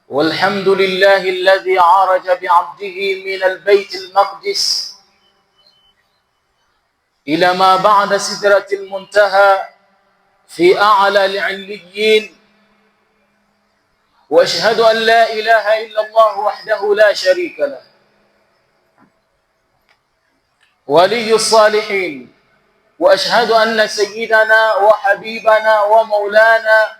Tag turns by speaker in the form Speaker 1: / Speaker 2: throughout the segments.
Speaker 1: والحمد لله الذي عرج بعبده من البيت المقدس إلى ما بعد سدرة المنتهى في أعلى العليين. وأشهد أن لا إله إلا الله وحده لا شريك له ولي الصالحين. وأشهد أن سيدنا وحبيبنا ومولانا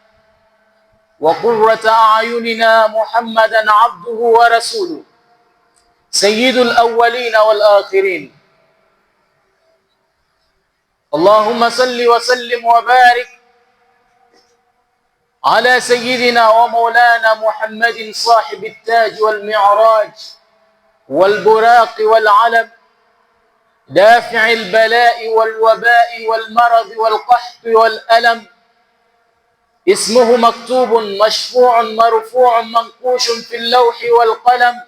Speaker 1: وقرة أعيننا محمدا عبده ورسوله سيد الأولين والآخرين. اللهم صل وسلم وبارك على سيدنا ومولانا محمد صاحب التاج والمعراج والبراق والعلم، دافع البلاء والوباء والمرض والقحط والألم، اسمه مكتوب مشفوع مرفوع منقوش في اللوح والقلم،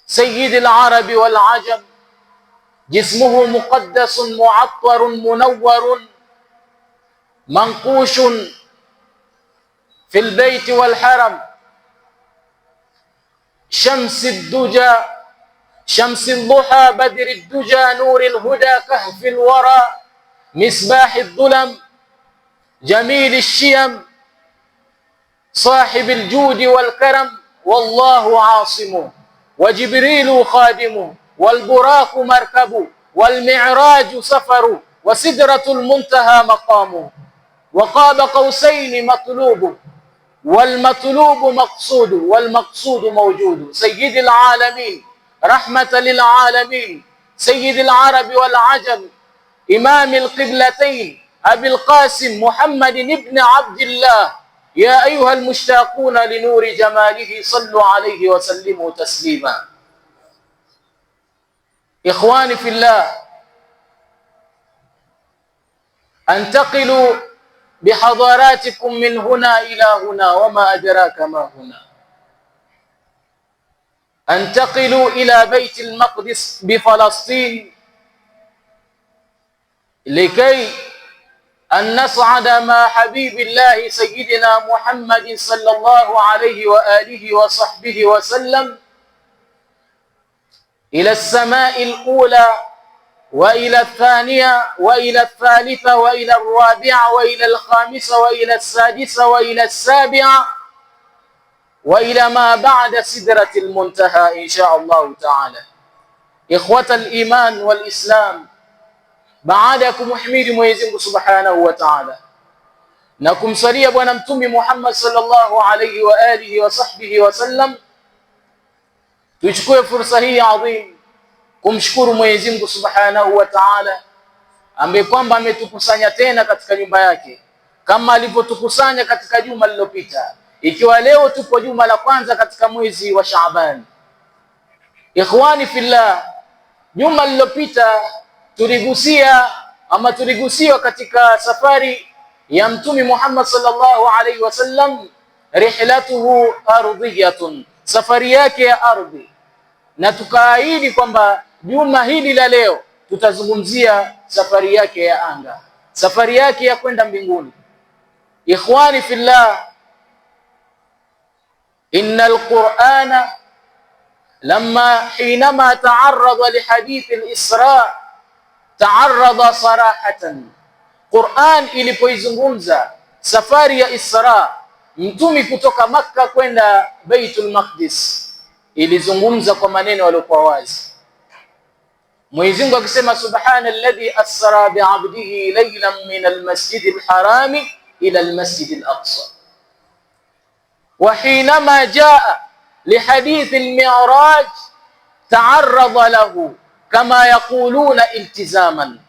Speaker 1: سيد العرب والعجم، جسمه مقدس معطر منور منقوش في البيت والحرم، شمس الدجى شمس الضحى بدر الدجى نور الهدى كهف الورى مصباح الظلم جميل الشيم صاحب الجود والكرم، والله عاصمه وجبريل خادمه والبراق مركبه والمعراج سفره وسدرة المنتهى مقامه، وقاب قوسين مطلوبه والمطلوب مقصود والمقصود موجود، سيد العالمين رحمة للعالمين، سيد العرب والعجم، إمام القبلتين، أبي القاسم محمد بن عبد الله. يا أيها المشتاقون لنور جماله صلوا عليه وسلموا تسليما. إخواني في الله، أنتقل بحضاراتكم من هنا إلى هنا وما أدراك ما هنا. أنتقل إلى بيت المقدس بفلسطين لكي أن نصعد مع حبيب الله سيدنا محمد صلى الله عليه وآله وصحبه وسلم إلى السماء الأولى وإلى الثانية وإلى الثالثة وإلى الرابعة وإلى الخامسة وإلى السادسة وإلى السابعة وإلى ما بعد سدرة المنتهى إن شاء الله تعالى. إخوة الإيمان والإسلام، baada ya kumhimidi Mwenyezi Mungu Subhanahu wa Ta'ala na kumsalia bwana mtume Muhammad sallallahu alayhi wa alihi wa sahbihi wa sallam, tuchukue fursa hii adhim kumshukuru Mwenyezi Mungu Subhanahu wa Ta'ala ambaye kwamba ametukusanya tena katika nyumba yake kama alivyotukusanya katika juma lililopita, ikiwa leo tupo juma la kwanza katika mwezi wa Shaaban. Ikhwani fillah, juma lililopita tuligusiwa katika safari ya mtume Muhammad sallallahu alaihi wasallam, rihlatuhu ardhiyatun, safari yake ya ardhi, na tukaahidi kwamba juma hili la leo tutazungumzia safari yake ya anga, safari yake ya kwenda mbinguni. Ikhwani fillah, innal Qur'ana حينما تعرض لحديث الإسراء تعرض صراحة. Qur'an ilipoizungumza safari ya Isra, mtume kutoka Makka kwenda Baitul Maqdis, ilizungumza kwa maneno yaliokuwa wazi. Mwenyezi Mungu akisema subhanalladhi asra bi'abdihi laylan min al-masjidil harami ila al-masjidil aqsa. Wa hinama jaa lihadith al-mi'raj ta'arrada lahu kama yaquluna iltizaman.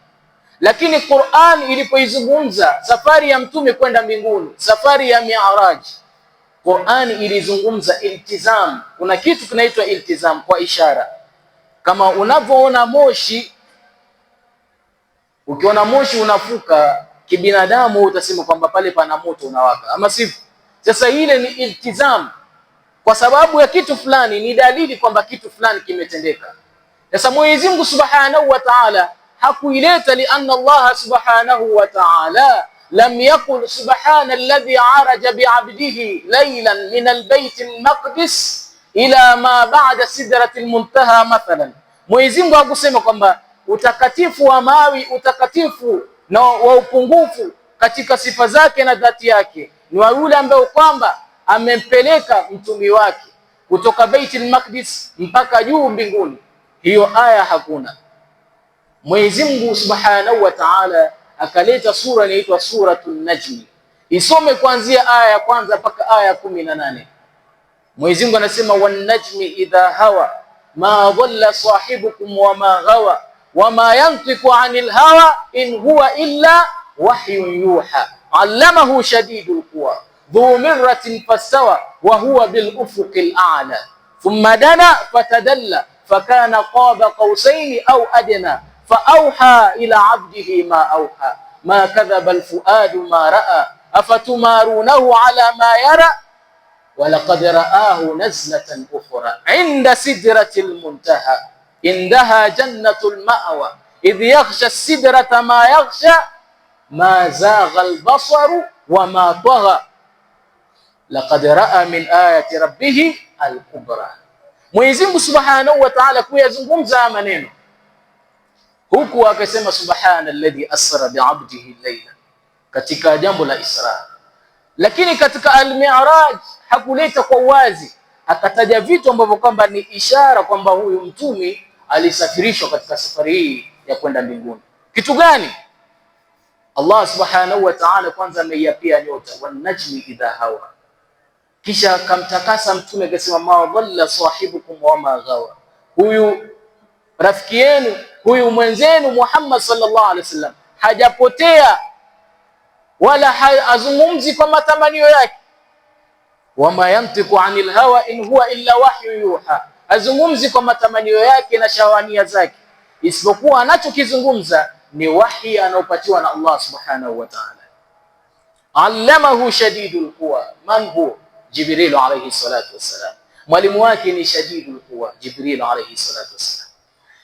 Speaker 1: Lakini Qur'an ilipoizungumza safari ya mtume kwenda mbinguni, safari ya mi'raj, Qur'an ilizungumza iltizam. Kuna kitu kinaitwa iltizam kwa ishara. Kama unavyoona moshi, ukiona moshi unafuka kibinadamu utasema kwamba pale pana moto unawaka, ama sivyo? Sasa ile ni iltizam, kwa sababu ya kitu fulani, ni dalili kwamba kitu fulani kimetendeka. Sasa Mwenyezi Mungu Subhanahu wa Ta'ala hakuileta li anna Allah Subhanahu wa Ta'ala lam yaqul subhana alladhi araja bi'abdihi laylan min albayt almaqdis ila ma ba'da sidratil muntaha mathalan. Mwenyezi Mungu hakusema kwamba utakatifu wa mawi, utakatifu na wa upungufu katika sifa zake na dhati yake ni wa yule ambaye kwamba amempeleka mtumi wake kutoka Baitul Maqdis mpaka juu mbinguni. Hiyo aya hakuna. Mwenyezi Mungu Subhanahu wa Ta'ala akaleta sura inaitwa Suratul Najm. Isome kuanzia aya ya kwanza mpaka aya ya 18. Mwenyezi Mungu anasema wan najmi idha hawa ma dhalla sahibukum wa ma ghawa wa ma yantiqu anil hawa in huwa illa wahyun yuha allamahu shadidul quwa dhu mirratin fastawa wa huwa bil ufuqil a'la thumma dana fatadalla fakana qaba qausaini aw adna fa awha ila 'abdihi ma awha ma kadhaba al fuadu ma ra'a afatumarunahu ala ma yara ولقد رآه نزلة أخرى عند سدرة المنتهى عندها جنة المأوى إذ يغشى السدرة ما يغشى ما زاغ البصر وما طغى لقد رأى من آية ربه الكبرى. Mwenyezi Mungu Subhanahu wa Ta'ala kuyazungumza maneno huku akasema subhana alladhi asra bi'abdihi layla katika jambo la Isra, lakini katika al-Mi'raj hakuleta kwa wazi, akataja vitu ambavyo kwamba ni ishara kwamba huyu mtumi alisafirishwa katika safari hii ya kwenda mbinguni. Kitu gani? Allah Subhanahu wa Ta'ala kwanza ameiapia nyota, wan najmi idha hawa, kisha akamtakasa mtume akasema ma dhalla sahibukum wa ma ghawa, huyu rafiki yenu, huyu mwenzenu Muhammad sallallahu alaihi wasallam hajapotea wala azungumzi kwa matamanio yake. Wama yantiqu anil hawa in huwa illa wahyu yuha, azungumzi kwa matamanio yake na shawania zake, isipokuwa anachokizungumza ni wahi anaopatiwa na Allah Subhanahu wa Ta'ala. Allamahu shadidul quwa, man huwa? Jibril alayhi salatu wassalam. Mwalimu wake ni shadidul quwa, Jibril alayhi salatu wassalam.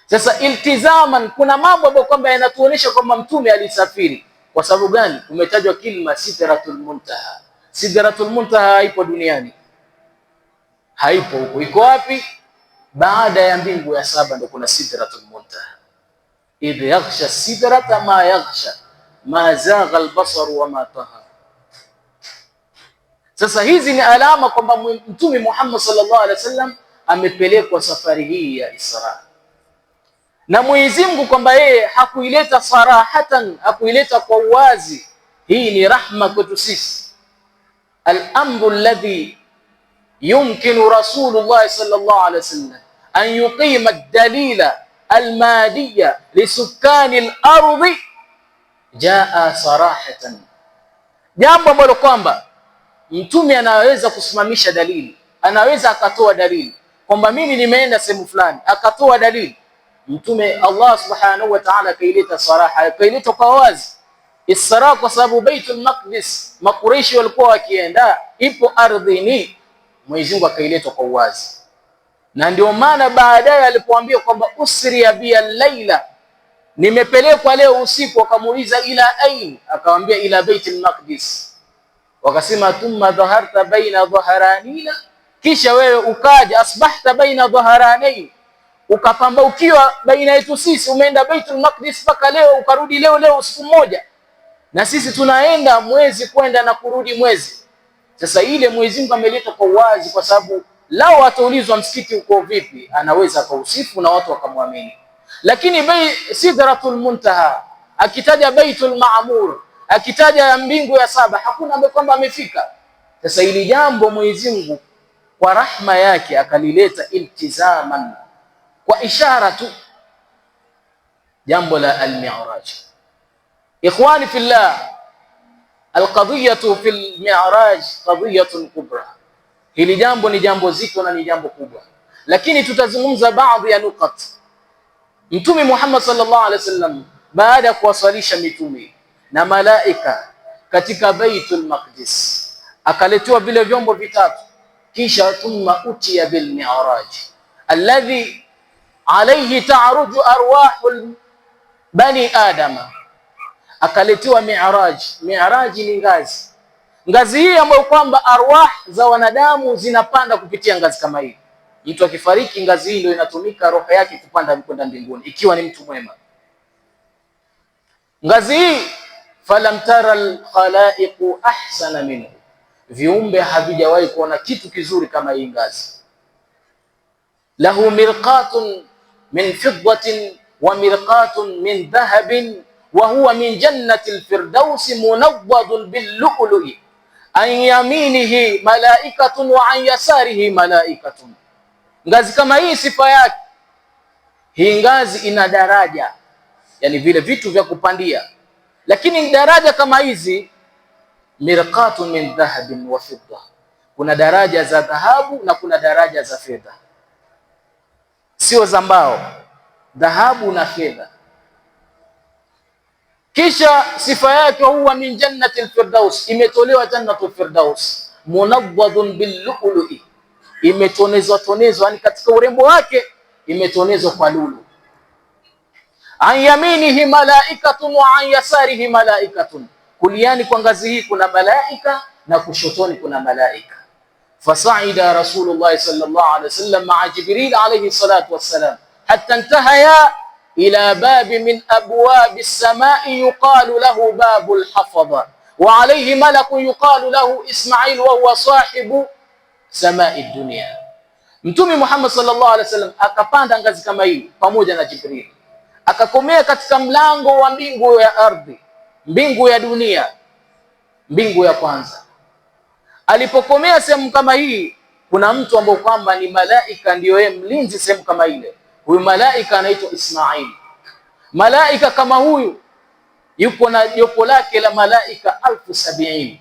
Speaker 1: Sasa iltizaman, kuna mambo ambayo kwamba yanatuonesha kwamba mtume alisafiri. Kwa sababu gani? Umetajwa kilma Sidratul Muntaha. Sidratul Muntaha haipo duniani, haipo huko. Iko wapi? Baada ya mbingu ya saba ndio kuna Sidratul Muntaha. Idh yaghsha sidrata ma yaghsha ma zagha al-basar wa ma taha. Sasa hizi ni alama kwamba Mtume Muhammad sallallahu alaihi wasallam amepelekwa safari hii ya Isra, na Mwenyezi Mungu kwamba yeye hakuileta sarahatan, hakuileta kwa uwazi. Hii ni rahma kwetu sisi. Al-amru alladhi yumkinu Rasulullah sallallahu alaihi wasallam an yuqima ad-dalila al-madiyya li sukani al-ardi jaa sarahatan, jambo ambalo kwamba mtume anaweza kusimamisha dalili, anaweza akatoa dalili kwamba mimi nimeenda sehemu fulani, akatoa dalili. Mtume Allah Subhanahu wa Ta'ala kaileta saraha, kaileta kwa wazi Isra, kwa sababu Baitul Maqdis Makureishi walikuwa wakienda, ipo ardhini. Mwenyezi Mungu akaileta kwa wazi, na ndio maana baadaye alipoambia kwamba usriya bi al-laila, nimepelekwa leo usiku, akamuuliza ila ain, akamwambia ila Baitul Maqdis. Wakasema thumma dhaharta baina dhaharanina, kisha wewe ukaja asbahta baina dhaharanain, ukapambaukiwa baina yetu sisi, umeenda Baitul Maqdis mpaka leo, ukarudi leo siku moja, na sisi tunaenda mwezi kwenda na kurudi mwezi. Sasa ile Mwenyezi Mungu ameleta kwa wazi, kwa sababu lao ataulizwa msikiti uko vipi, anaweza kausifu na watu wakamwamini. Lakini Sidratul Muntaha akitaja Baitul Maamur, akitaja mbingu ya saba, hakuna ambaye kwamba amefika. Sasa ili jambo Mwenyezi Mungu kwa rahma yake akalileta iltizaman, kwa ishara tu, jambo la al-Mi'raj. Ikhwani fillah, al-qadiyatu fil Mi'raj qadiyatun kubra. Hili jambo ni jambo zito na ni jambo kubwa, lakini tutazungumza baadhi ya nukat. Mtume Muhammad sallallahu alaihi wasallam baada ya kuwasalisha mitume na malaika katika Baitul Maqdis, akaletewa vile vyombo vitatu, kisha thumma utiya bil Mi'raj alladhi alayhi ta'ruju arwahul bani adama, akaletiwa mi'raj. Mi'raj ni ngazi. Ngazi hii ambayo kwamba arwah za wanadamu zinapanda kupitia ngazi kama hii. Mtu akifariki, ngazi hii ndio inatumika roho yake kupanda kwenda mbinguni, ikiwa ni mtu mwema. Ngazi hii, falam tara alkhalaiqu ahsana minhu, viumbe havijawahi kuona kitu kizuri kama hii ngazi. Lahu mirqatun min fiddatin wa mirqatun min dhahabin wa huwa min jannati alfirdausi munawwadun billu'lu'i an yaminihi malaikatun wa an yasarihi malaikatun. Ngazi kama hii sifa yake, hii ngazi ina daraja, yani vile vitu vya kupandia, lakini daraja kama hizi, mirqatun min dhahabin wa fidda, kuna daraja za dhahabu na kuna daraja za fedha, sio za mbao, dhahabu na fedha. Kisha sifa yake, huwa min jannati alfirdaus, imetolewa jannatul firdaus, munawwadun billu'lu'i, imetonezwa, yani katika urembo wake imetonezwa kwa lulu. An yaminihi malaikatun wa an yasarihi malaikatun, kuliani kwa ngazi hii kuna malaika na kushotoni kuna malaika. Fasaida Rasulullah sallallahu alaihi wasallam ma'a Jibril alayhi salatu wassalam hatta intahaya ila babi min abwabi as-samai yuqalu lahu babul hafadha wa alayhi malakun yuqalu lahu Ismail wa huwa sahibu samai dunya. Mtume Muhammad sallallahu alaihi wasallam akapanda ngazi kama hii pamoja na Jibril, akakomea katika mlango wa mbingu ya ardhi, mbingu ya dunia, mbingu ya kwanza. Alipokomea sehemu kama hii, kuna mtu ambaye kwamba ni malaika, ndio yeye mlinzi sehemu kama ile. Huyu malaika anaitwa Ismail. Malaika kama huyu yuko na jopo lake la malaika 1070,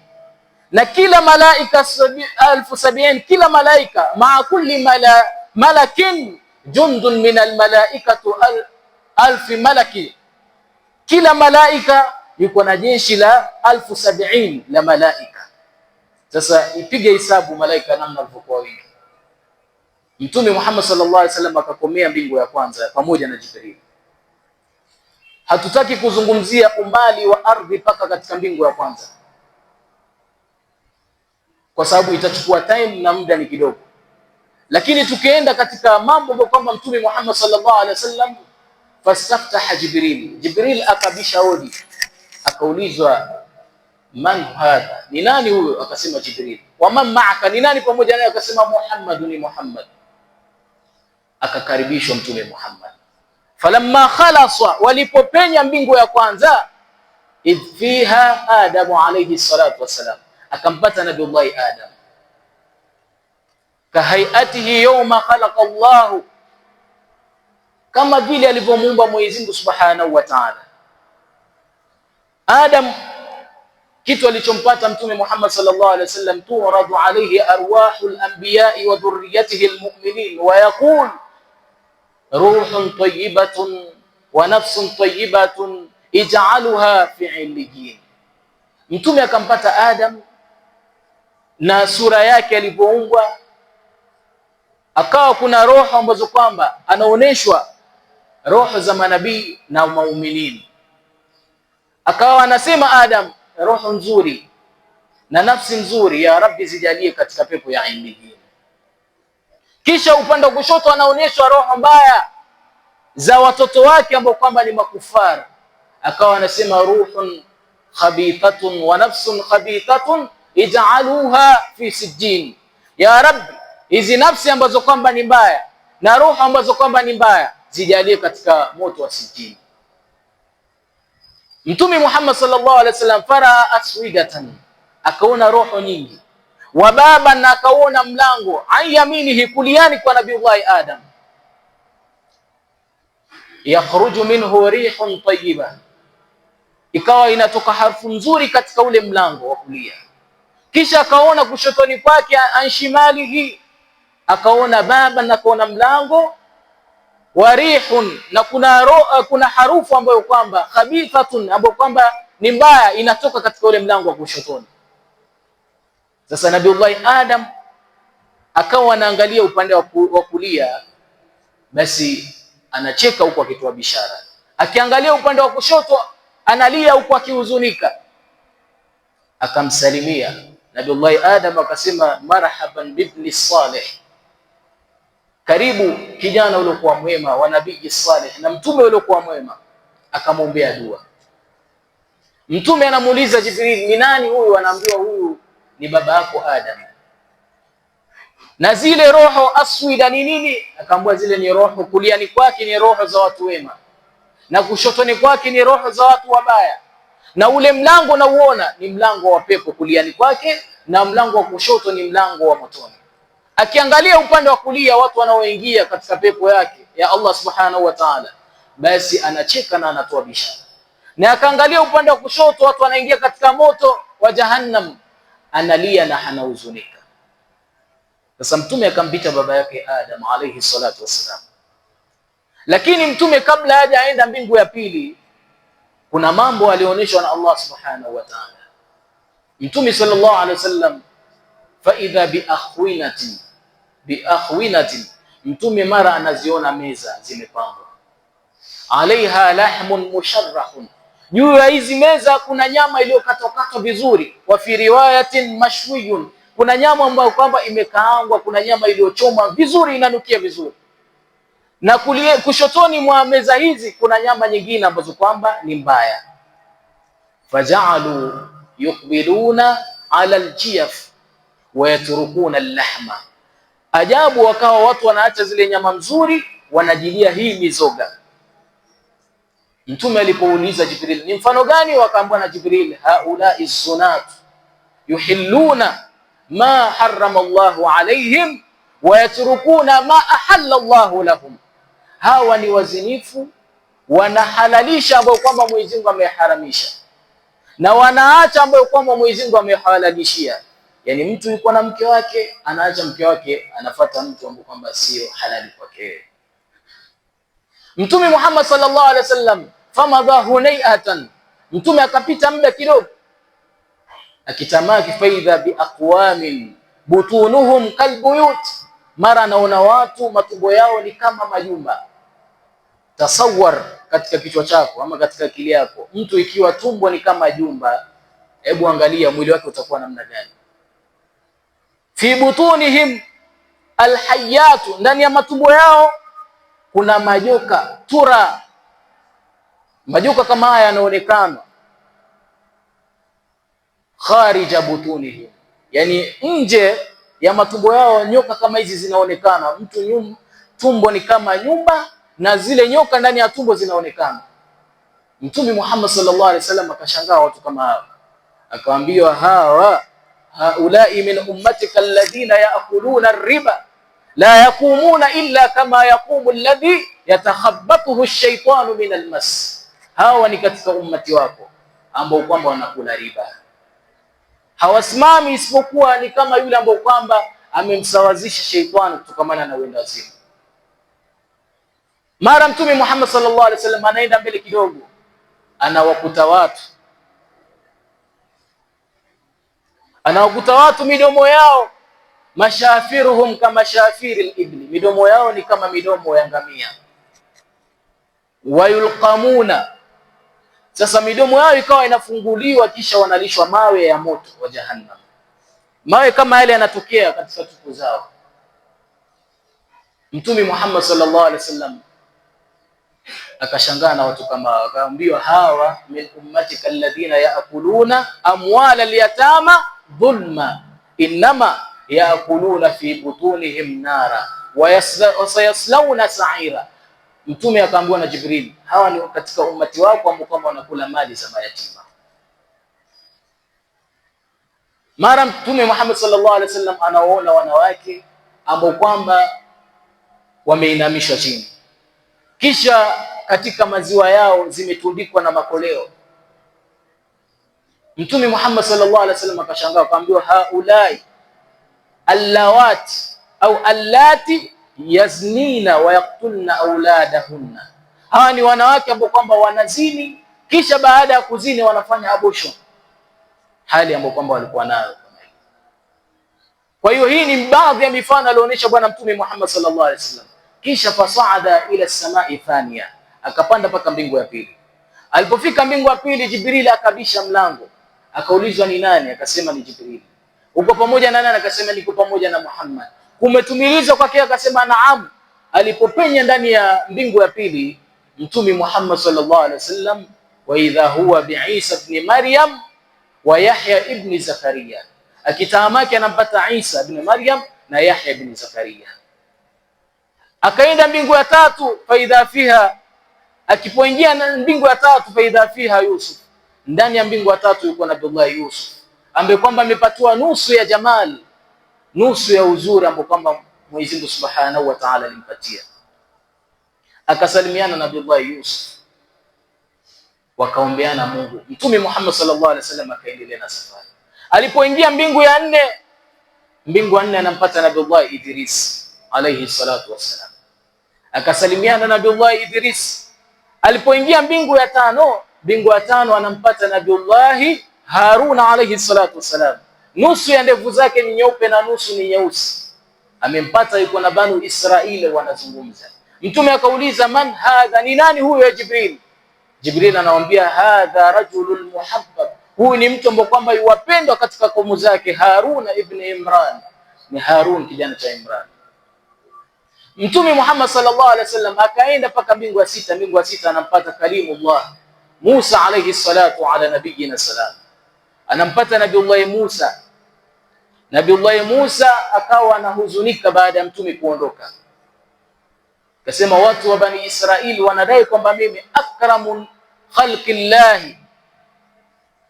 Speaker 1: na kila malaika 1070, kila malaika maa kulli malakin jundun min almalaikatu 1000 malaki, kila malaika yuko na jeshi la 1070 la malaika. Sasa ipige hesabu malaika namna walivyokuwa wengi. Mtume Muhammad sallallahu alaihi wasallam akakomea mbingu ya kwanza pamoja na Jibril. Hatutaki kuzungumzia umbali wa ardhi paka katika mbingu ya kwanza, kwa sababu itachukua time na muda ni kidogo. Lakini tukienda katika mambo kwamba Mtume Muhammad sallallahu alaihi wasallam, fastaftaha Jibril, Jibril akabisha hodi, akaulizwa man hadha, ni nani huyo? Akasema Jibril. Wa man ma'aka, ni nani pamoja naye? Akasema Muhammad, ni Muhammad. Akakaribishwa Mtume Muhammad. Falamma khalasa, walipopenya mbingu ya kwanza, idh fiha Adamu alayhi salatu wassalam, akampata Nabiullahi Adam kahayatihi yawma khalaqa Allah, kama vile alivyomuumba Mwenyezi Mungu Subhanahu wa Ta'ala. Adam, kitu alichompata Mtume Muhammad sallallahu alaihi wasallam, turadu alayhi arwahul anbiya'i wa dhurriyyatihi almu'minin wa yaqul ruhun tayyibatun wa nafsun tayyibatun ij'alha fi 'illiyin. Mtume akampata Adam na sura yake alipoumbwa, akawa kuna roho ambazo kwamba anaoneshwa roho za manabii na muumini. Akawa anasema Adam, roho nzuri na nafsi nzuri, ya Rabbi zijalie katika pepo ya illiyin. Kisha upande wa kushoto anaonyeshwa roho mbaya za watoto wake ambao kwamba ni makufara. Akawa anasema ruhun khabithatun wa nafsun khabithatun ij'aluha fi sijjin, ya Rabbi hizi nafsi ambazo kwamba ni mbaya na roho ambazo kwamba ni mbaya zijalie katika moto wa sijjin. Mtume Muhammad sallallahu alaihi wasallam faraa aswigatan, akaona roho nyingi, wa baba, na akaona mlango, an yaminihi, kuliani kwa Nabiullahi Adam, yakhruju minhu rihun tayyiba, ikawa inatoka harufu nzuri katika ule mlango wa kulia. Kisha akaona kushotoni kwake, an shimalihi, akaona baba na akaona mlango, warihun, na kuna harufu ambayo kwamba khabithatun, ambayo kwamba ni mbaya, inatoka katika ule mlango wa kushotoni. Sasa Nabiullahi Adam akawa anaangalia upande wa kulia, basi anacheka huko akitoa bishara. Akiangalia upande wa kushoto analia huku akihuzunika. Akamsalimia Nabiullahi Adam, akasema marhaban bibni salih, karibu kijana uliokuwa mwema wa nabii salih na mtume uliokuwa mwema. Akamwombea dua. Mtume anamuuliza Jibril, ni nani huyu? Anaambiwa huyu ni baba yako Adam. Na zile roho aswida ni nini? Akaambiwa zile ni roho, kuliani kwake ni roho za watu wema na kushotoni kwake ni roho za watu wabaya, na ule mlango na uona ni mlango wa pepo kuliani kwake, na mlango wa kushoto ni mlango wa motoni. Akiangalia upande wa kulia watu wanaoingia katika pepo yake ya Allah subhanahu wa ta'ala, basi anacheka na anatoa bishara. Na akaangalia upande wa kushoto watu wanaingia katika moto wa jahannam, analia na anahuzunika. Sasa mtume akampita baba yake Adam alayhi salatu wassalam. Lakini mtume kabla haja aenda mbingu ya pili, kuna mambo alionyeshwa na Allah subhanahu wa ta'ala. Mtume sallallahu alayhi wasallam, fa idha bi akhwinatin, mtume mara anaziona meza zimepangwa, alaiha lahmun musharrahun, juu ya hizi meza kuna nyama iliyokatwa vizuri, wa fi riwayatin mashwiyun, kuna nyama ambayo kwamba imekaangwa, kuna nyama iliyochomwa vizuri inanukia vizuri. Na kushotoni mwa meza hizi kuna nyama nyingine ambazo kwamba ni mbaya. Faja'alu yuqbiluna ala aljiyaf wa yatrukuna allahma, ajabu, wakawa watu wanaacha zile nyama nzuri, wanajilia hii mizoga. Mtume alipouliza Jibril, ni mfano gani? Wakaambiwa na Jibril, haulai zunat yuhilluna ma harrama Allahu alaihim wa yatrukuna ma ahalla Allahu lahum, hawa ni wazinifu, wanahalalisha ambayo kwamba Mwenyezi Mungu ameharamisha, na wanaacha ambayo kwamba Mwenyezi Mungu amehalalishia. Yani mtu yuko na mke wake, anaacha mke wake, anafuata mtu ambaye kwamba sio halali kwake. Mtume Muhammad sallallahu alaihi wasallam, famadha hunayatan, mtume akapita muda kidogo, akitamaki faidha bi aqwamin butunuhum kalbuyut, mara anaona watu matumbo yao ni kama majumba. Tasawwar katika kichwa chako ama katika akili yako, mtu ikiwa tumbo ni kama jumba, hebu angalia mwili wake utakuwa namna gani? Fi butunihim alhayatu, ndani ya matumbo yao kuna majoka, tura, majoka kama haya yanaonekana. Kharija butunihim, yani nje ya matumbo yao nyoka kama hizi zinaonekana. Mtu tumbo ni kama nyumba na zile nyoka ndani ya tumbo zinaonekana. Mtume Muhammad sallallahu alaihi wasallam akashangaa watu kama hawa, akawaambia haulai min ummatika alladhina yaakuluna riba la yaqumuna illa kama yaqumu alladhi yatakhabbathu ash-shaytanu min al-mas, hawa ni katika ummati wako ambao kwamba wanakula riba, hawasimami isipokuwa ni kama yule ambao kwamba amemsawazisha sheitani kutokamana na wenda wazimu. Mara Mtume Muhammad sallallahu alaihi wasallam anaenda mbele kidogo, anawakuta watu midomo yao, mashafiruhum kama shafiril ibli, midomo yao ni kama midomo ya ngamia. Wayulqamuna, sasa midomo yao ikawa inafunguliwa, kisha wanalishwa mawe ya moto wa jahannam. Mawe kama yale yanatokea katika tupu zao. Mtume Muhammad sallallahu alaihi wasallam akashangaa na watu kama, akaambiwa hawa min ummatika alladhina yaakuluna amwala alyatama dhulma inma yaakuluna fi butunihim nara wa sayaslawna sa'ira. Mtume akaambiwa na Jibril, hawa ni katika ummati wako ambao kama wanakula mali za mayatima. Mara Mtume Muhammad sallallahu alaihi wasallam anaona wanawake ambao kwamba wameinamishwa chini, kisha katika maziwa yao zimetundikwa na makoleo. Mtume Muhammad sallallahu alaihi wasallam akashangaa, akaambiwa haulai allawat au allati yaznina wa yaqtulna auladahunna, hawa ni wanawake ambao kwamba wanazini, kisha baada ya kuzini wanafanya abortion, hali ambayo kwamba walikuwa nayo. Kwa hiyo hii ni baadhi ya mifano alionyesha bwana Mtume Muhammad sallallahu alaihi wasallam. Kisha fasaada ila samai thania, akapanda mpaka mbingu ya pili. Alipofika mbingu ya pili, Jibril akabisha mlango, akaulizwa ni nani? Akasema ni Jibril. Uko pamoja na nani? Akasema niko pamoja na Muhammad. Kumetumilizwa kwake? Akasema naam. Alipopenya ndani ya mbingu ya pili, Mtume Muhammad sallallahu alaihi wasallam, wa idha huwa bi Isa ibn Maryam wa Yahya ibn Zakaria, akitaamaki anampata Isa ibn Maryam na Yahya ibn Zakaria. Akaenda mbingu ya tatu, faidha fiha, akipoingia na mbingu ya tatu, faidha fiha Yusuf, ndani ya mbingu ya tatu yuko Nabii Yusuf, ambaye kwamba amepatiwa nusu ya jamal, nusu ya uzuri ambao kwamba Mwenyezi Mungu Subhanahu wa Ta'ala alimpatia. Akasalimiana na Nabii Yusuf, wakaombeana Mungu. Mtume Muhammad sallallahu alaihi wasallam akaendelea na safari. Alipoingia mbingu ya nne, mbingu ya nne anampata Nabii Idris alayhi salatu wassalam, akasalimiana na Nabii Idris. Alipoingia mbingu ya tano, mbingu ya tano anampata Nabii Harun alayhi salatu wassalam, nusu ya ndevu zake ni nyeupe na nusu ni nyeusi. Amempata, yuko na Banu Israili wanazungumza. Mtume akauliza, man hadha, ni nani huyo ya Jibril? Jibril anamwambia, hadha rajulul muhabbab, huyu ni mtu ambaye kwamba yuwapendwa katika kaumu zake, Harun ibn Imran, ni Harun kijana cha Imran. Mtume Muhammad sallallahu alaihi wasallam akaenda paka mbingu ya sita. Mbingu ya sita anampata Kalimullah Musa alayhi salatu ala nabiyina salam, anampata Nabii Musa. Nabii Musa akawa anahuzunika baada ya mtume kuondoka, akasema, watu wa Bani Israili wanadai kwamba mimi akramun khalqillahi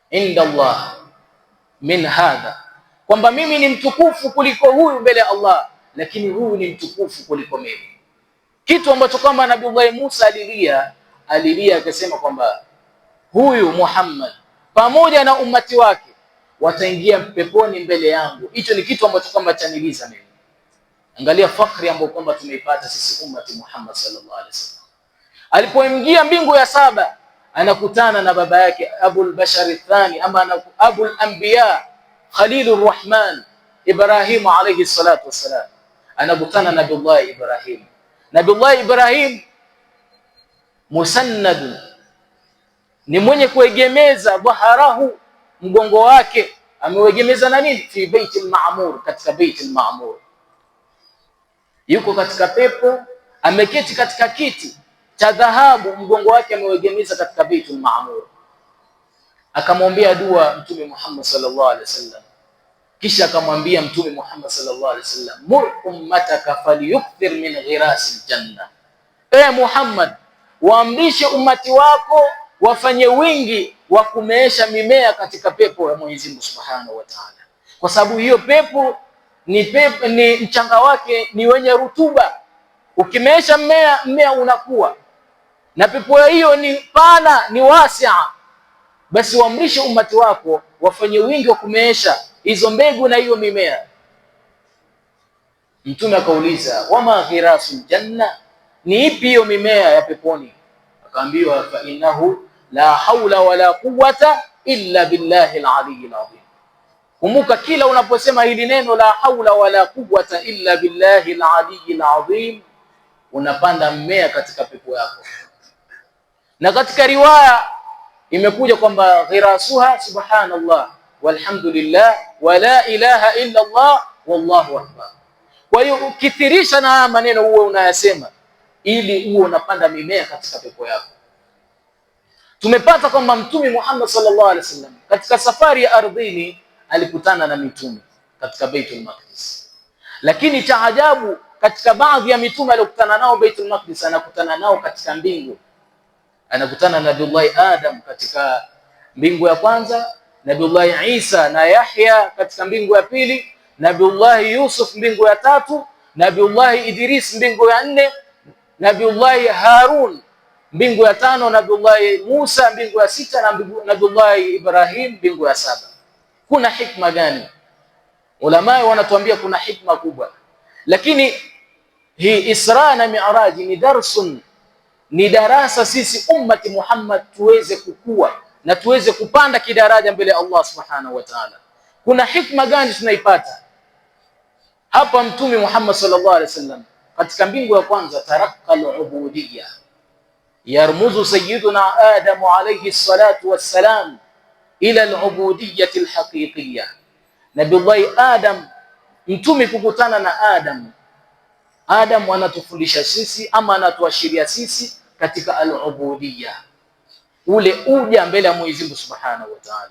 Speaker 1: inda Allah min hadha, kwamba mimi ni mtukufu kuliko huyu mbele ya Allah, lakini huyu ni mtukufu kuliko mimi. Kitu ambacho kwamba Nabii Musa alilia akasema kwamba huyu Muhammad pamoja na ummati wake wataingia peponi mbele yangu. Hicho ni kitu ambacho kwamba chaniliza mimi. Angalia fakri ambayo kwamba tumeipata sisi ummati Muhammad sallallahu alaihi wasallam. Alipoingia mbingu ya saba, anakutana na baba yake Abul Bashar athani, ama Abul Anbiya Khalilur Rahman Ibrahim alayhi salatu wassalam. Anakutana na Nabii Ibrahim. Nabii Ibrahim musannad, ni mwenye kuegemeza dhaharahu, mgongo wake ameuegemeza na nini? Fi Baitul Ma'mur, katika Baitul Ma'mur. Yuko katika pepo, ameketi katika kiti cha dhahabu, mgongo wake ameuegemeza katika Baitul Ma'mur. Akamwambia dua Mtume Muhammad sallallahu alaihi wasallam, kisha akamwambia Mtume Muhammad sallallahu alaihi wasallam, mur ummataka falyukthir min ghirasil janna, Muhammad, waamrishe umati wako wafanye wingi wa kumeesha mimea katika pepo ya Mwenyezi Mungu Subhanahu wa Ta'ala, kwa sababu hiyo pepo ni mchanga wake ni wenye rutuba. Ukimeesha mmea unakuwa, na pepo hiyo ni pana, ni wasia. Basi waamrishe umati wako wafanye wingi wa kumeesha hizo mbegu na hiyo mimea. Mtume akauliza, wama ghirasul janna, ni ipi hiyo mimea ya peponi? Akaambiwa, fa innahu la haula wala quwwata illa billahi al-aliyyil azim. Kumbuka kila unaposema hili neno la haula wala quwwata illa billahi al-aliyyil azim, unapanda mmea katika pepo yako. Na katika riwaya imekuja kwamba ghirasuha subhanallah walhamdulillah wala ilaha illa Allah wallahu akbar. Kwa hiyo ukithirisha na maneno uwe unayasema, ili uwe unapanda mimea katika pepo yako. Tumepata kwamba Mtume Muhammad sallallahu alaihi wasallam katika safari ya ardhini alikutana na mitume katika Baitul Maqdis, lakini cha ajabu, katika baadhi ya mitume aliyokutana nao Baitul Maqdis, anakutana nao katika mbingu. Anakutana na Nabii Adam katika mbingu ya kwanza, Nabii Isa na Yahya katika mbingu ya pili, Nabii Yusuf mbingu ya tatu, Nabii Idris mbingu ya nne, Nabii Harun mbingu ya tano, Nabii Musa mbingu ya sita, na Nabii Ibrahim mbingu ya saba. Kuna hikma gani? Ulama wanatuambia kuna hikma kubwa, lakini hii Isra na Mi'raj ni darsun, ni darasa sisi ummati Muhammad tuweze kukua na tuweze kupanda kidaraja mbele ya Allah Subhanahu wa Ta'ala. Kuna hikma gani tunaipata hapa? Mtume Muhammad sallallahu alaihi wasallam katika mbingu ya kwanza, tarakka al-ubudiyya, yarmuzu sayyiduna Adam alayhi salatu wassalam ila al-ubudiyyah al-haqiqiyyah. Nabii Adam, mtume kukutana na Adam anatufundisha sisi ama anatuashiria sisi katika al-ubudiyyah, ule uja mbele ya Mwenyezi Mungu Subhanahu wa Ta'ala.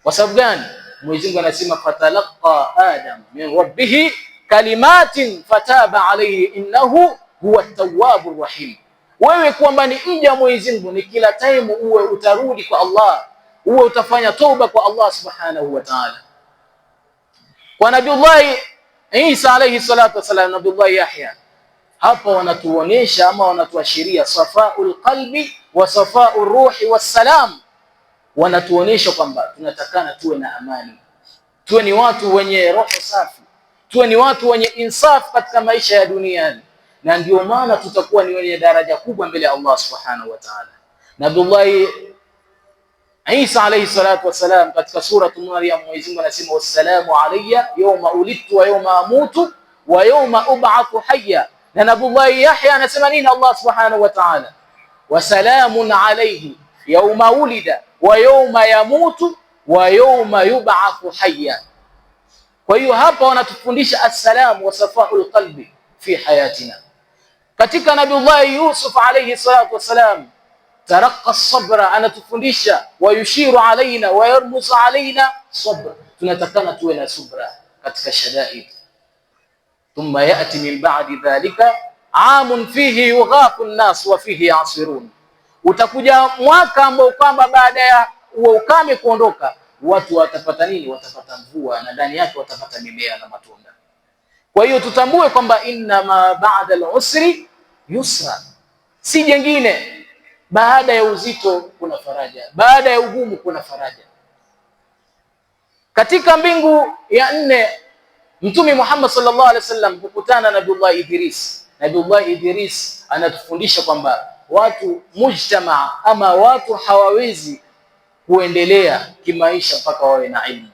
Speaker 1: Kwa sababu gani? Mwenyezi Mungu anasema fatalaqa Adam min rabbih kalimatin fataba alayhi innahu huwa at-tawwabur rahim. Wewe kwamba ni mja Mwenyezi Mungu, ni kila time uwe utarudi kwa Allah, uwe utafanya toba kwa Allah Subhanahu wa Ta'ala. Kwa Nabii Isa alayhi salatu wasalam, Nabii Yahya, hapa wanatuonesha ama wanatuashiria safaul qalbi wa safaur ruhi wassalam. Wanatuonesha kwamba tunatakana tuwe na amani, tuwe ni watu wenye roho safi, tuwe ni watu wenye insaf katika maisha ya duniani, na ndio maana tutakuwa ni wenye daraja kubwa mbele ya Allah Subhanahu wa Ta'ala. Nabii Isa alayhi salatu wasalam katika sura Maryam, Mwenyezi Mungu anasema wassalamu alayya yawma ulidtu wa yawma amutu wa yawma ub'athu hayya. Na Nabii Yahya anasema nini Allah Subhanahu wa Ta'ala? Wasalamun alayhi yawma ulida wa yawma yamutu wa yawma yub'athu hayya. Kwa hiyo hapa wanatufundisha assalam wa safaul qalbi fi hayatina. Katika Nabii Yusuf alayhi salatu wasalam, taraqqa as-sabra, anatufundisha wa yushiru alaina wa yarmus alaina sabr. Tunatakana tuwe na subra katika shadaid. Thumma ya'ti min ba'di dhalika amun fihi yughathu an-nas wa fihi yasirun. Utakuja mwaka ambao kwamba baada ya ukame kuondoka, watu watapata nini? Watapata mvua, na ndani yake watapata mimea na matunda. Kwa hiyo tutambue kwamba inna ma ba'da al-usri yusra, si jengine. Baada ya uzito kuna faraja, baada ya ugumu kuna faraja. Katika mbingu ya 4, Mtume Muhammad sallallahu alaihi wasallam kukutana na Nabii Idris. Nabii Idris anatufundisha kwamba watu mujtamaa ama watu hawawezi kuendelea kimaisha mpaka wawe na ilmu.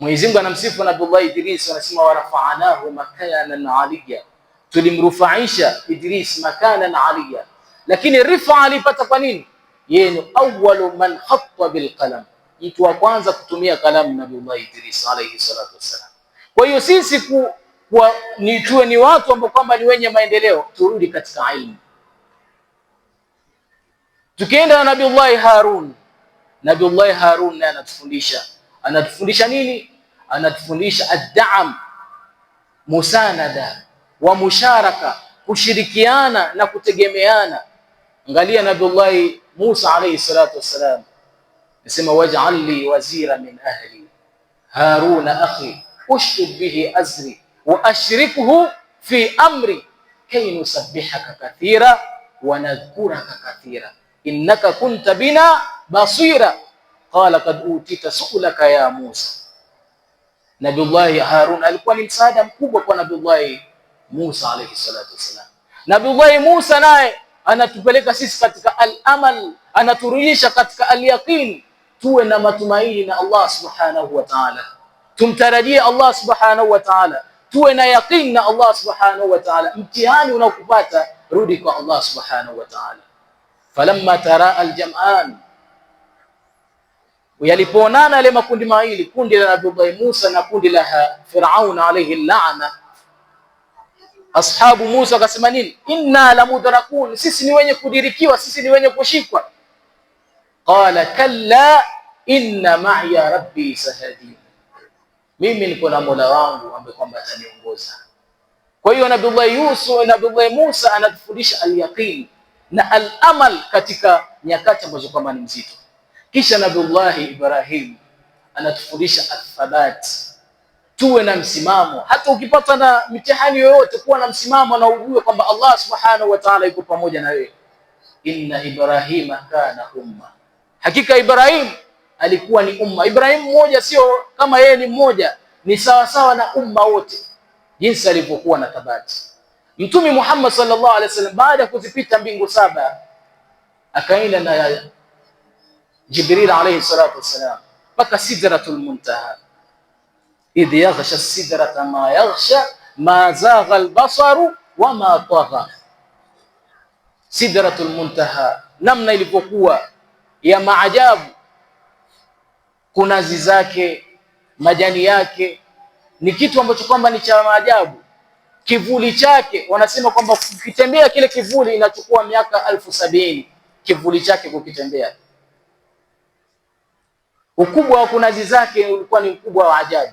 Speaker 1: Mwenyezi Mungu anamsifu Nabii Idris, anasema warafa'anahu makanan aliyya, tulimrufaisha Idris makanan aliyya. Lakini rifa alipata kwa nini? Yeye ni awwalu man khatta bil qalam, mtu wa kwanza kutumia kalamu, Nabii Idris alayhi salatu wasalam. Kwa hiyo sisi tuwe ni watu ambao kwamba ni wenye maendeleo, turudi katika ilmu. Tukienda na Nabii Harun, Nabii Harun naye anatufundisha nini? Anatufundisha ad-da'am, musanada wa musharaka, kushirikiana na kutegemeana. Angalia Nabii Musa alayhi salatu wassalam, nasema waj'al li wazira min ahli Harun akhi ushdud bihi azri wa ashrikhu fi amri kay nusabbihaka kathira wa nadhkuraka kathira innaka kunta bina basira qala qad utita su'laka ya Musa. Nabii Harun alikuwa ni msaada mkubwa kwa Nabii Musa alayhi salatu wasalam. Nabii Musa naye anatupeleka sisi katika al-amal, anaturudisha katika al-yaqin, tuwe na matumaini na Allah Subhanahu wa Ta'ala, tumtarajie Allah Subhanahu wa Ta'ala, tuwe na yaqin na Allah Subhanahu wa Ta'ala. Mtihani unaokupata, rudi kwa Allah Subhanahu wa Ta'ala. Falamma tara al-jam'an, yalipoonana yale makundi mawili, kundi la Nabii Musa na kundi la Firaun alayhi al-la'na, ashabu Musa wakasema nini? Inna lamudrakun, sisi ni wenye kudirikiwa, sisi ni wenye kushikwa. Qala kalla inna ma'iya rabbi sahadin, mimi niko na Mola wangu ambaye kwamba ataniongoza. Kwa hiyo Nabii Musa anatufundisha al-yaqin na al-amal katika nyakati ambazo kwamba ni mzito. Kisha Nabii Ibrahim anatufundisha athabat, tuwe na msimamo. Hata ukipata na mitihani yoyote, kuwa na msimamo na ujue kwamba Allah Subhanahu wa Ta'ala yuko pamoja na wewe. Inna Ibrahima kana umma, hakika Ibrahim alikuwa ni umma. Ibrahim mmoja, sio kama yeye ni mmoja, ni sawa sawa na umma wote, jinsi alivyokuwa na thabati. Mtume Muhammad sallallahu alaihi wasallam baada ya kuzipita mbingu 7 akaenda na Jibril alayhi salatu wasalam mpaka Sidratul Muntaha. Idh yaghsha sidrata ma yaghsha ma zagha albasaru wa ma tagha. Sidratul Muntaha, namna ilivyokuwa ya maajabu, kunazi zake, majani yake ni kitu ambacho kwamba ni cha maajabu. Kivuli chake wanasema kwamba ukitembea kile kivuli inachukua miaka 1070 kivuli chake kukitembea. Ukubwa wa kunazi zake ulikuwa ni ukubwa wa ajabu.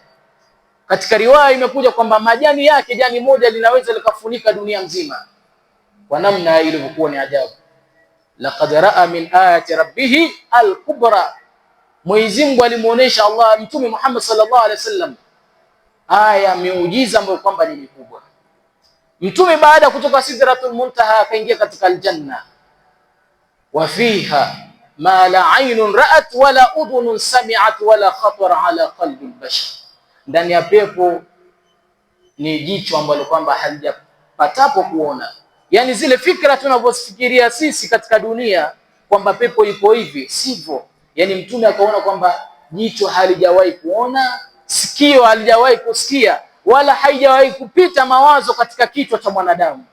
Speaker 1: Katika riwaya imekuja kwamba majani yake, jani moja linaweza likafunika dunia nzima, kwa namna ilivyokuwa ni ajabu. Laqad raa min ayati rabbih al-kubra, Mwenyezi Mungu alimuonesha Allah Mtume Muhammad sallallahu alaihi wasallam aya miujiza ambayo kwamba ni mikubwa. Mtume baada ya kutoka Sidratul Muntaha akaingia katika aljanna, wa fiha ma la aynun ra'at wala udhunun sami'at wala khatara ala qalbi al-bashar. Ndani ya pepo ni jicho ambalo kwamba halijapatapo kuona, yani zile fikra tunavyofikiria sisi katika dunia kwamba pepo ipo hivi, sivyo. Yani mtume akaona kwamba jicho halijawahi kuona, sikio halijawahi kusikia, wala haijawahi kupita mawazo katika kichwa cha mwanadamu,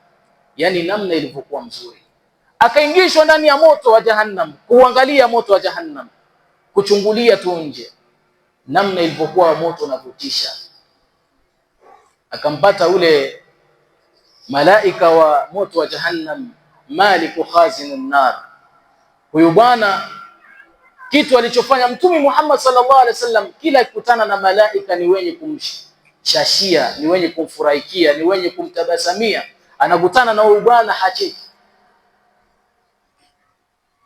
Speaker 1: yani namna ilivyokuwa mzuri. Akaingishwa ndani ya moto wa Jahannam, kuangalia moto wa Jahannam, kuchungulia tu nje namna ilivyokuwa moto unavutisha. Akampata ule malaika wa moto wa Jahannam, Maliku Khazinun Nar. Huyu bwana kitu alichofanya Mtume Muhammad sallallahu alaihi wasallam, kila akikutana na malaika ni wenye kumshashia, ni wenye kumfurahikia, ni wenye kumtabasamia. Anakutana na huyu bwana hacheki,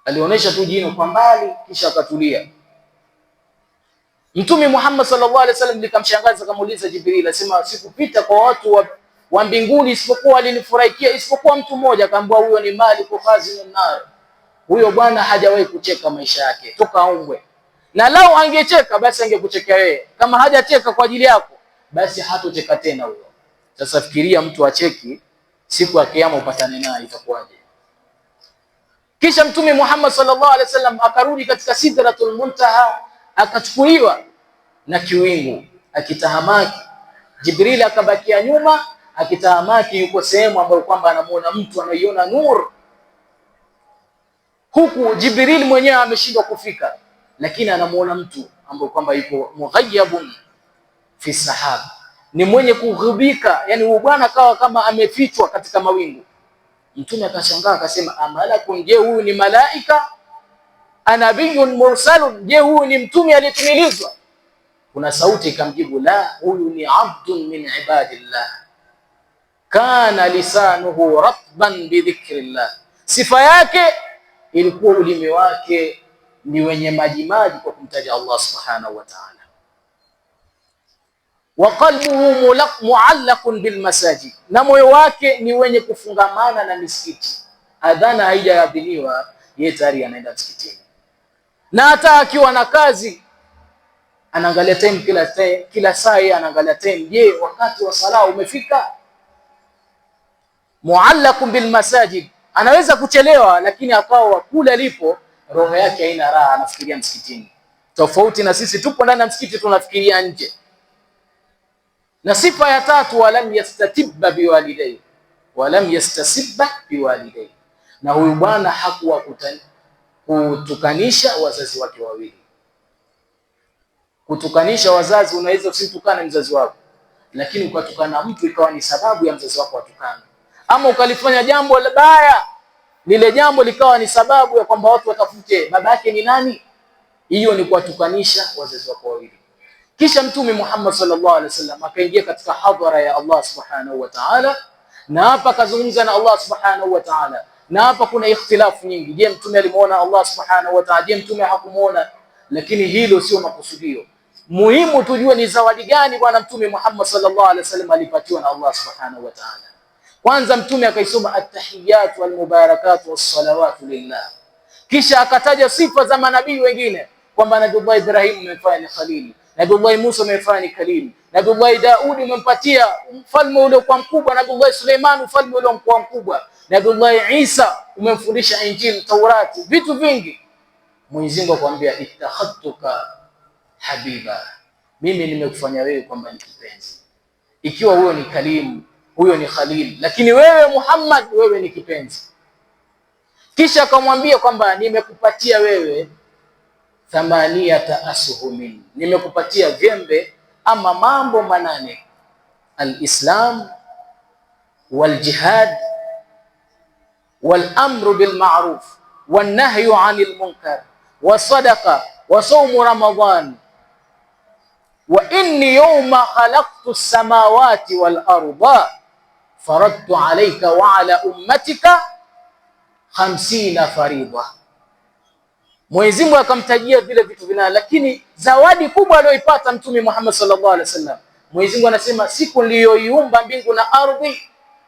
Speaker 1: alionyesha tu jino kwa mbali kisha akatulia. Mtume Muhammad sallallahu alaihi wasallam likamshangaza, akamuuliza Jibril, asema sikupita kwa watu wa mbinguni isipokuwa alinifurahikia isipokuwa mtu mmoja. Akaambiwa huyo ni Maliku Khazinun Nar. Huyo bwana hajawahi kucheka maisha yake toka aumbwe, na lao angecheka basi angekuchekea wewe. Kama hajacheka kwa ajili yako basi hatocheka tena huyo. Sasa fikiria mtu acheki, siku ya kiyama upatane naye itakuwaje? Kisha Mtume Muhammad sallallahu alaihi wasallam akarudi katika Sidratul Muntaha, akachukuliwa na kiwingu akitahamaki. Jibril akabakia nyuma akitahamaki, yuko sehemu ambayo kwamba anamuona mtu, anaiona nur. Huku Jibril mwenyewe ameshindwa kufika, lakini anamuona mtu ambaye kwamba yuko mughayyabun fi sahab, ni mwenye kughubika, yani huyu bwana kawa kama amefichwa katika mawingu. Mtume akashangaa akasema, amalakun, je huyu ni malaika? Anabiyun mursalun, je huyu ni mtume aliyetumilizwa? Kuna sauti ikamjibu, la, huyu ni abdun min ibadillah kana lisanuhu ratban bi dhikrillah. Sifa yake ilikuwa ulimi wake ni wenye majimaji kwa kumtaja Allah subhanahu wa ta'ala. Wa qalbuhu muallaqun bil masajid, na moyo wake ni wenye kufungamana na misikiti. Adhana haijaadhiniwa yeye tayari anaenda msikitini, na hata akiwa na kazi anaangalia time, kila saa yeye anaangalia time. Je, wakati wa sala umefika? Muallaqun bil masajid, anaweza kuchelewa lakini akawa kule alipo roho yake haina raha, anafikiria msikitini. Tofauti na sisi, tupo ndani ya msikiti tunafikiria nje. Na sifa ya tatu, walam yastatibba biwalidayhi, walam yastasibba biwalidayhi, na huyu bwana hakuwa kutukanisha wazazi wake wawili. Kutukanisha wazazi, unaweza usitukane mzazi wako, lakini ukatukana mtu ikawa ni sababu ya mzazi wako atukane, ama ukalifanya jambo baya, lile jambo likawa ni sababu ya kwamba watu watafute baba yake ni nani, hiyo ni kuwatukanisha wazazi wako wawili. Kisha Mtume Muhammad sallallahu alaihi wasallam akaingia katika hadhara ya Allah subhanahu wa ta'ala, na hapa kazungumza na Allah subhanahu wa ta'ala. Na hapa kuna ikhtilafu nyingi. Je, Mtume alimuona Allah subhanahu wa ta'ala? Je, Mtume hakumuona? Lakini hilo sio makusudio. Muhimu tujue ni zawadi gani bwana Mtume Muhammad sallallahu alaihi wasallam alipatiwa na Allah subhanahu wa ta'ala. Kwanza Mtume akaisoma at-tahiyyat wal mubarakat was salawatu lillah, kisha akataja sifa za manabii wengine kwamba Nabii Ibrahim umemfanya ni khalili, Nabii Musa umemfanya ni kalili, Nabii Daudi umempatia mfalme ule kwa mkubwa, Nabii Suleiman ufalme ule kwa mkubwa, Nabii Isa umemfundisha Injili, Taurati, vitu vingi. Mwenyezi Mungu akwambia ittakhadtuka habiba, mimi nimekufanya wewe kwamba ni kipenzi. Ikiwa huyo ni kalimu, huyo ni khalil, lakini wewe Muhammad, wewe ni kipenzi. Kisha akamwambia kwamba nimekupatia wewe 8 ashumin, nimekupatia vyembe ama mambo 8: al-Islam wal-jihad wal-amru bil-ma'ruf wan-nahyu 'anil munkar was-sadaqa wa sawm Ramadan wa inni yawma khalaqtu as-samawati wal-arda faradtu 'alayka wa 'ala ummatika 50 faridha. Mwenyezi Mungu akamtajia vile vitu vinane, lakini zawadi kubwa aliyoipata Mtume Muhammad sallallahu alaihi wasallam, Mwenyezi Mungu anasema siku niliyoiumba mbingu na ardhi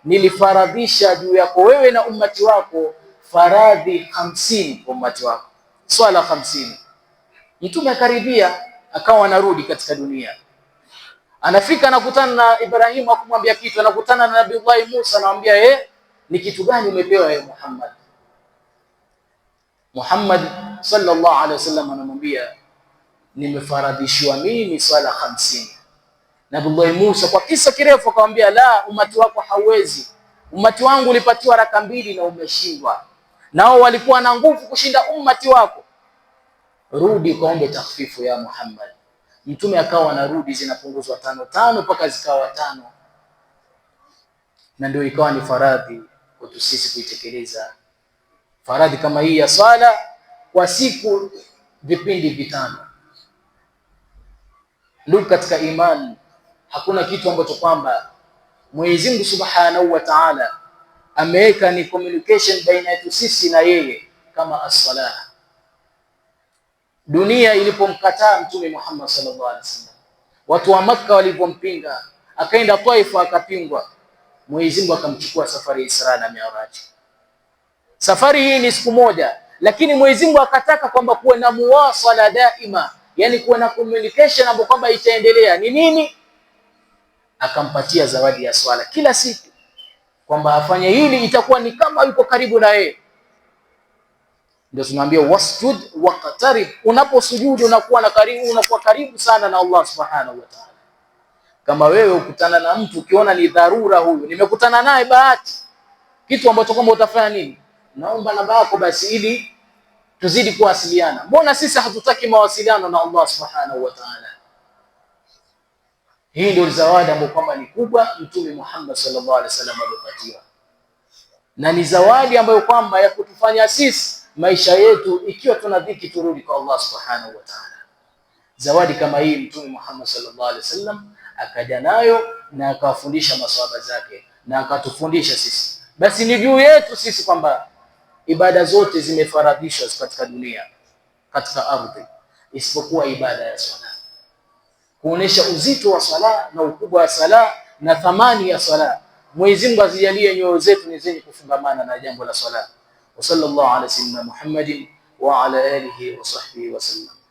Speaker 1: nilifaradhisha juu yako wewe na ummati wako faradhi 50 kwa ummati wako, swala 50. Mtume akaribia, akawa anarudi katika dunia, anafika anakutana na Ibrahim, akumwambia kitu, anakutana na Nabii Musa, anamwambia ni kitu gani umepewa Muhammad? Muhammad sallallahu alaihi wasallam anamwambia nimefaradhishwa mimi swala 50. Nabii Musa kwa kisa kirefu akamwambia, la, umati wako hauwezi. Umati wangu ulipatiwa raka 2 na umeshindwa, nao walikuwa na nguvu kushinda umati wako. Rudi kaombe takhfifu ya Muhammad. Mtume akawa anarudi, zinapunguzwa 5 mpaka zikawa 5, na ndio ikawa ni faradhi kwetu sisi kuitekeleza faradhi kama hii ya swala kwa siku vipindi 5. Ndugu katika imani, hakuna kitu ambacho kwamba Mwenyezi Mungu Subhanahu wa Ta'ala ameweka ni communication baina yetu sisi na yeye kama as-salah. Dunia ilipomkataa Mtume Muhammad sallallahu alaihi wasallam, watu wa Makka walipompinga, akaenda Taifa akapingwa, Mwenyezi Mungu akamchukua safari ya Isra na Mi'raj. Safari hii ni siku moja, lakini Mwenyezi Mungu akataka kwamba kuwe na muwasala daima, yani kuwe na communication ambayo kwamba itaendelea. Ni nini? Akampatia zawadi ya swala kila siku, kwamba afanye hili, itakuwa ni kama yuko karibu na yeye. Ndio tunaambia wasjud waqtarib, unaposujudu unakuwa karibu sana na Allah subhanahu wa ta'ala. Kama wewe ukutana na mtu ukiona ni dharura, huyu nimekutana naye bahati, kitu ambacho kwamba utafanya nini? Naomba namba yako basi ili tuzidi kuwasiliana. Mbona sisi hatutaki mawasiliano na Allah subhanahu wa ta'ala? Hii ndio zawadi ambayo kwamba ni kubwa Mtume Muhammad sallallahu alaihi wasallam alipatiwa, na ni zawadi ambayo kwamba ya kutufanya sisi maisha yetu ikiwa tuna dhiki turudi kwa Allah subhanahu wa ta'ala. Zawadi kama hii Mtume Muhammad sallallahu alaihi wasallam akaja nayo na akawafundisha maswahaba zake na akatufundisha sisi. Basi ni juu yetu sisi kwamba ibada zote zimefaradhishwa katika dunia, katika ardhi, isipokuwa ibada ya swala, kuonesha uzito wa swala na ukubwa wa swala na thamani ya swala. Mwenyezi Mungu azijalie nyoyo zetu ni zenye kufungamana na jambo la swala. Wa sallallahu ala sayyidina Muhammadin wa ala alihi wa sahbihi wa sallam.